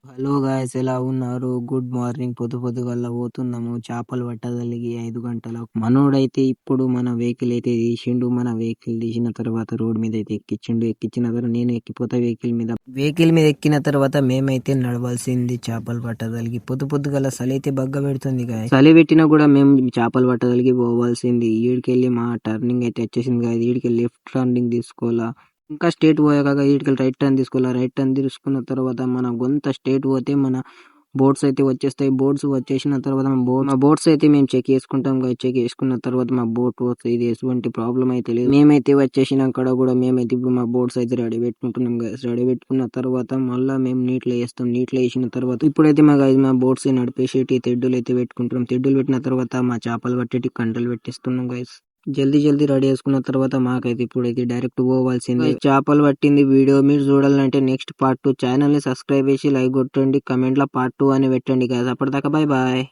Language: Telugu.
హలో గాయ్స్, ఎలా ఉన్నారు? Good morning. పొద్దుగాల పోతున్నాము చేపలు పట్టగలిగి 5 గంటలకు. మనోడైతే ఇప్పుడు మన వెహికల్ అయితే తీసిండు. మన వెహికల్ తీసిన తర్వాత రోడ్ మీద అయితే ఎక్కించిండు. ఎక్కించిన తర్వాత నేను ఎక్కిపోతా వెహికల్ మీద. ఎక్కిన తర్వాత మేమైతే నడవాల్సింది చేపలు పట్టగలిగి. పొద్దుగల చలి అయితే బగ్గ పెడుతుంది గాయ. చలి పెట్టినా కూడా మేము చేపలు పట్టగలిగి పోవాల్సింది. ఈడికెళ్ళి మా టర్నింగ్ అయితే వచ్చేసింది గాయ. ఈడికెళ్ళి లెఫ్ట్ టర్నింగ్ తీసుకోవాలా. ఇంకా స్ట్రేట్ పోయాక ఈడికెళ్ళి రైట్ టర్న్ తీసుకోవాలి. రైట్ టర్న్ తీసుకున్న తర్వాత మన గొంత స్ట్రేట్ పోతే మన బోట్స్ అయితే వచ్చేస్తాయి. బోట్స్ వచ్చేసిన తర్వాత మా బోట్స్ అయితే మేము చెక్ చేసుకుంటాం. చెక్ చేసుకున్న తర్వాత మా బోట్ ఇది ఎటువంటి ప్రాబ్లం అయితే లేదు. మేమైతే వచ్చేసినాక కూడా మేమైతే ఇప్పుడు మా బోట్స్ అయితే రెడీ పెట్టుకుంటున్నాం. రెడీ పెట్టుకున్న తర్వాత మళ్ళీ మేము నీటిలో వేస్తాం. నీటిలో వేసిన తర్వాత ఇప్పుడైతే మా బోట్స్ నడిపేసేటి తెడ్డులు అయితే పెట్టుకుంటున్నాం. తెడ్డులు పెట్టిన తర్వాత మా చేపలు పట్టేటి కంటలు పెట్టిస్తున్నాం గైస్. జల్దీ రెడీ చేసుకున్న తర్వాత మాకైతే ఇప్పుడైతే డైరెక్ట్ పోవాల్సింది. చేపలు పట్టింది వీడియో మీరు చూడాలంటే నెక్స్ట్ పార్ట్ 2 ఛానల్ ని సబ్స్క్రైబ్ చేసి లైక్ కొట్టండి. కమెంట్ లో పార్ట్ 2 అని పెట్టండి. అప్పటిదాకా బాయ్ బాయ్.